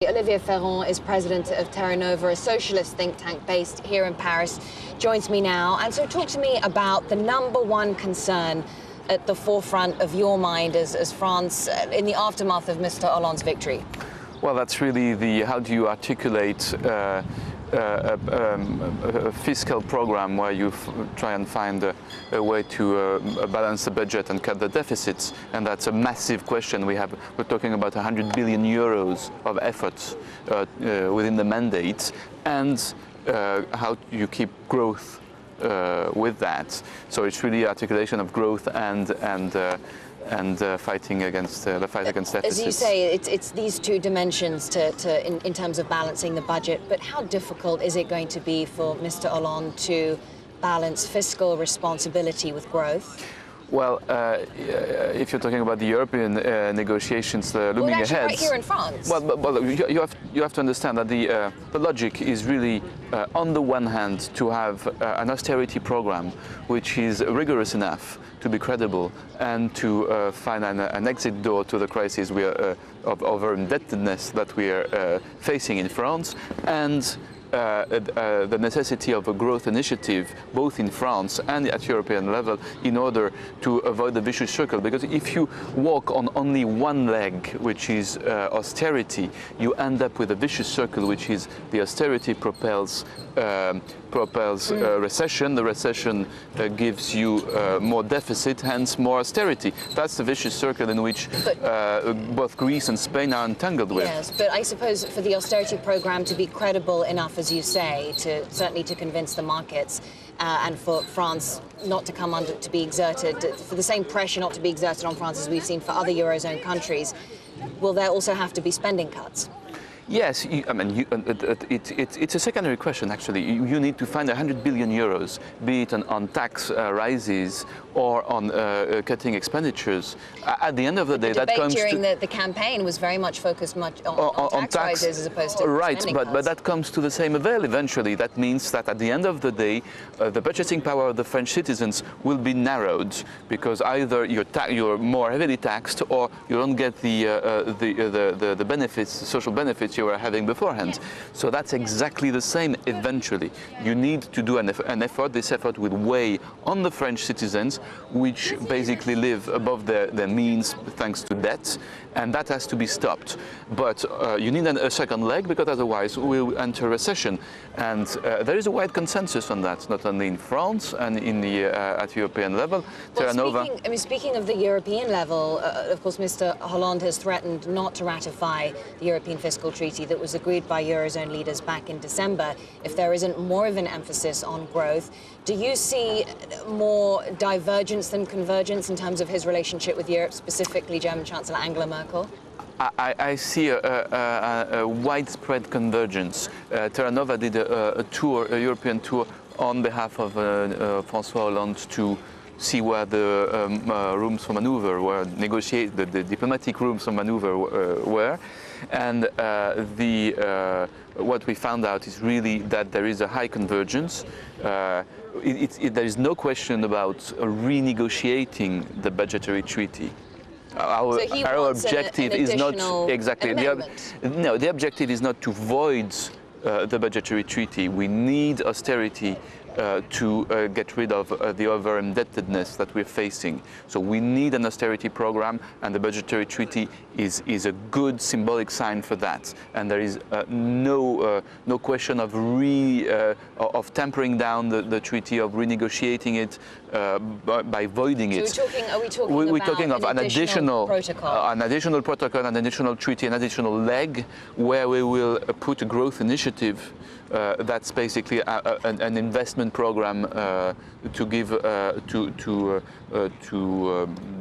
Olivier Ferrand is president of Terra Nova, a socialist think tank based here in Paris, joins me now. And so talk to me about the #1 concern at the forefront of your mind as France in the aftermath of Mr. Hollande's victory. Well, that's really the how do you articulate a fiscal program where you try and find a way to balance the budget and cut the deficits, and that's a massive question. We're talking about 100 billion euros of efforts within the mandate, and how do you keep growth with that? So it's really articulation of growth and fighting against the fight against deficits. As you say, it's these two dimensions in terms of balancing the budget. But how difficult is it going to be for Mr. Hollande to balance fiscal responsibility with growth? Well, if you're talking about the European negotiations looming ahead, right here in France. Well, you have to understand that the logic is really, on the one hand, to have an austerity program which is rigorous enough to be credible and to find an exit door to the crisis of over-indebtedness that we are facing in France, and the necessity of a growth initiative both in France and at European level in order to avoid the vicious circle. Because if you walk on only one leg, which is austerity, you end up with a vicious circle, which is the austerity propels recession. The recession gives you more deficit, hence more austerity. That's the vicious circle in which both Greece and Spain are entangled with. Yes, but I suppose for the austerity program to be credible enough, as you say, certainly to convince the markets, and for France not to come under to be exerted, for the same pressure not to be exerted on France as we've seen for other Eurozone countries, will there also have to be spending cuts? Yes, it's a secondary question, actually. You need to find 100 billion euros, be it on tax rises or on cutting expenditures. At the end of the day, that comes during the campaign was very much focused on tax rises as opposed to right, spending but that comes to the same avail eventually. That means that at the end of the day, the purchasing power of the French citizens will be narrowed, because either you're more heavily taxed or you don't get the benefits, the social benefits you were having beforehand. So that's exactly the same eventually. You need to do an effort. This effort will weigh on the French citizens, which basically live above their means thanks to debt, and that has to be stopped. But you need a second leg, because otherwise we'll enter recession. And there is a wide consensus on that, not only in France and at European level. Terra Nova. Speaking of the European level, of course, Mr. Hollande has threatened not to ratify the European Fiscal Treaty that was agreed by Eurozone leaders back in December if there isn't more of an emphasis on growth. Do you see more divergence than convergence in terms of his relationship with Europe, specifically German Chancellor Angela Merkel? I see a widespread convergence. Terra Nova did a European tour on behalf of Francois Hollande to see where the rooms for maneuver were, the diplomatic rooms for maneuver were. And what we found out is really that there is a high convergence. There is no question about renegotiating the budgetary treaty. Our objective is not exactly the objective is not to void the budgetary treaty. We need austerity to get rid of the over-indebtedness that we're facing. So we need an austerity program, and the budgetary treaty is a good symbolic sign for that. And there is no question of tempering down the treaty, of renegotiating it by voiding it. So we're talking about an additional protocol, an additional treaty, an additional leg, where we will put a growth initiative. That's basically an investment program to give to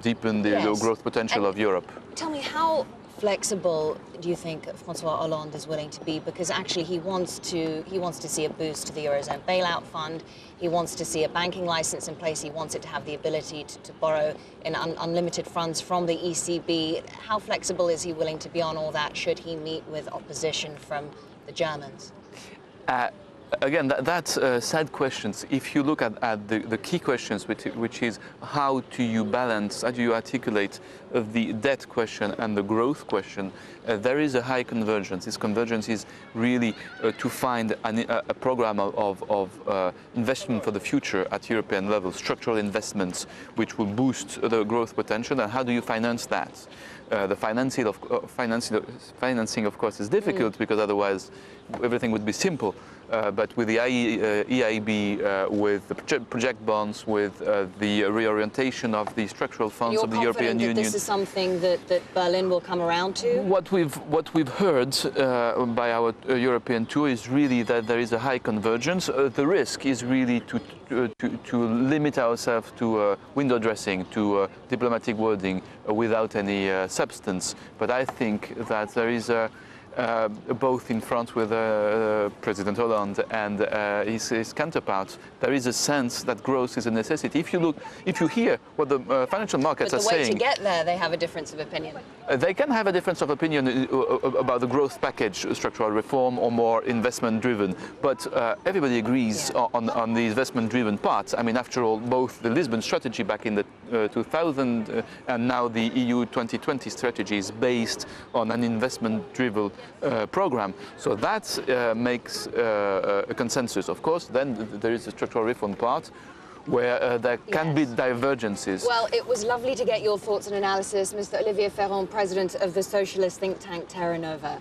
deepen the growth potential of Europe. Tell me, how flexible do you think Francois Hollande is willing to be? Because actually he wants to see a boost to the Eurozone bailout fund. He wants to see a banking license in place. He wants it to have the ability to borrow in unlimited funds from the ECB. How flexible is he willing to be on all that should he meet with opposition from the Germans? Again, that's sad questions. If you look at the key questions, which is how do you balance, how do you articulate the debt question and the growth question, there is a high convergence. This convergence is really to find a program of investment for the future at European level, structural investments which will boost the growth potential. And how do you finance that? The financing, of course, is difficult because otherwise everything would be simple. But with the EIB, with the project bonds, with the reorientation of the structural funds of the European Union. This is something that Berlin will come around to? What we've heard by our European tour is really that there is a high convergence. The risk is really to limit ourselves to window dressing, to diplomatic wording without any substance. But I think that there is both in France with President Hollande and his counterparts, there is a sense that growth is a necessity. If you hear what the financial markets are saying, but the way to get there, they have a difference of opinion. They can have a difference of opinion about the growth package, structural reform, or more investment-driven. But everybody agrees on the investment-driven part. I mean, after all, both the Lisbon strategy back in the 2000 and now the EU 2020 strategy is based on an investment-driven program. So that makes a consensus. Of course, then there is a structural reform part where there can be divergences. Well, it was lovely to get your thoughts and analysis, Mr. Olivier Ferrand, President of the socialist think tank Terra Nova.